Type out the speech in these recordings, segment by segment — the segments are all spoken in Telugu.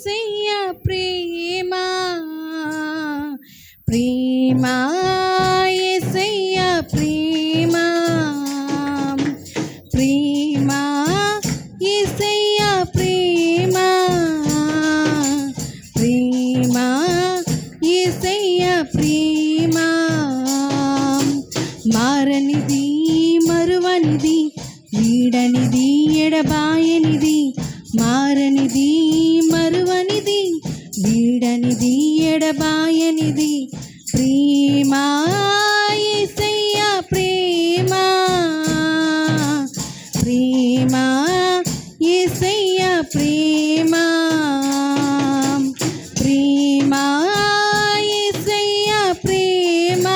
యేసయ్య ప్రేమ ప్రేమ యేసయ్య ప్రేమ ప్రేమ యేసయ్య ప్రేమ ప్రేమ యేసయ్య ప్రేమ మారనిది మరువనిది వీడనిది ఎడబాయనిది మారనిది మరువనిది వీడనిది ఎడబాయనిది ప్రేమ యేసయ్య ప్రేమ ప్రేమ యేసయ్య ప్రేమ ప్రేమ యేసయ్య ప్రేమ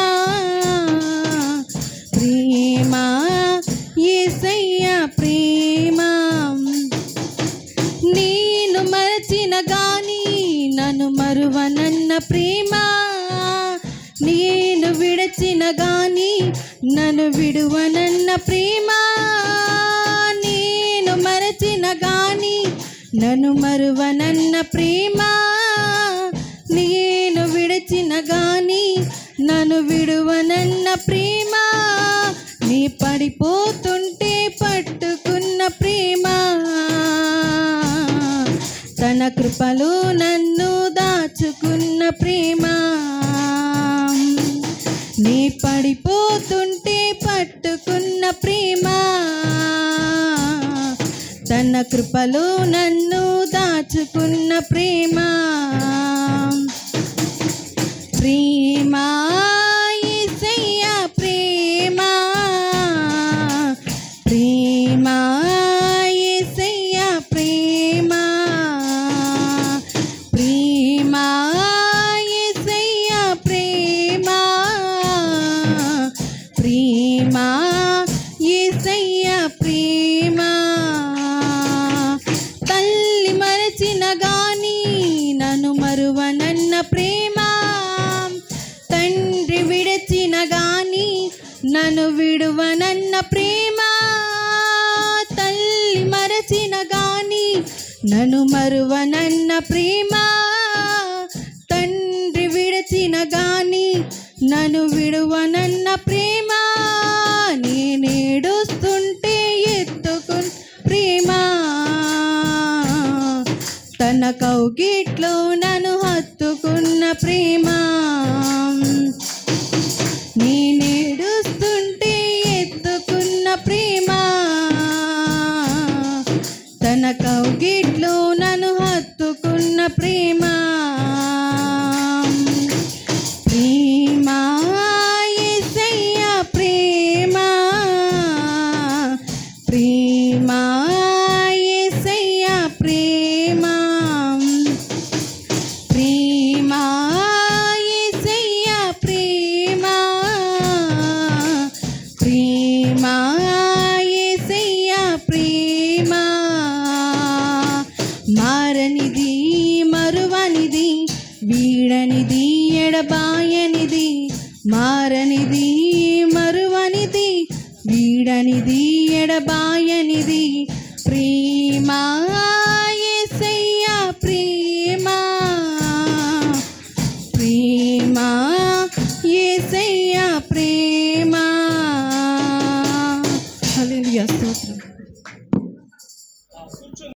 ప్రేమ యేసయ్య ప్రేమ నేను మరచిన గాని నన్ను మరువనన్న ప్రేమ నేను విడచిన గాని నన్ను విడువనన్న ప్రేమ నేను మరచిన గాని నన్ను మరువనన్న ప్రేమ నేను విడచిన గాని నన్ను విడువనన్న ప్రేమ నీ పడిపోతుంటే పట్టుకున్న ప్రేమ తన కృపలో నన్ను దాచుకున్న ప్రేమ నీ పడిపోతుంటే పట్టుకున్న ప్రేమ తన కృపలో నన్ను దాచుకున్న ప్రేమ ప్రేమ యేసయ్య ప్రేమ ప్రేమ యేసయ్య ప్రేమ ప్రేమ యేసయ్య ప్రేమ ప్రేమ యేసయ్య ప్రేమ తల్లి మరచిన గాని నన్ను మరువనన్న ప్రేమ తండ్రి విడచిన గాని నన్ను విడువనన్న ప్రేమ తల్లి మరచిన గాని నన్ను మరువనన్న ప్రేమ తండ్రి విడచిన గాని నన్ను విడువనన్న ప్రేమ నేనేడుస్తుంటే ఎత్తుకున్న ప్రేమ తన కౌగిట్లో నన్ను హత్తుకున్న ప్రేమ నేనేడుస్తుంటే ఎత్తుకున్న ప్రేమ తన కౌగిట్లో నన్ను హత్తుకున్న ప్రేమ ప్రేమ యేసయ్య ప్రేమ ప్రేమ యేసయ్య ప్రేమ ప్రేమ యేసయ్య ప్రేమ ప్రేమ యేసయ్య ప్రేమ మారనిది మరువనిది వీడనిది ఎడబాయనిది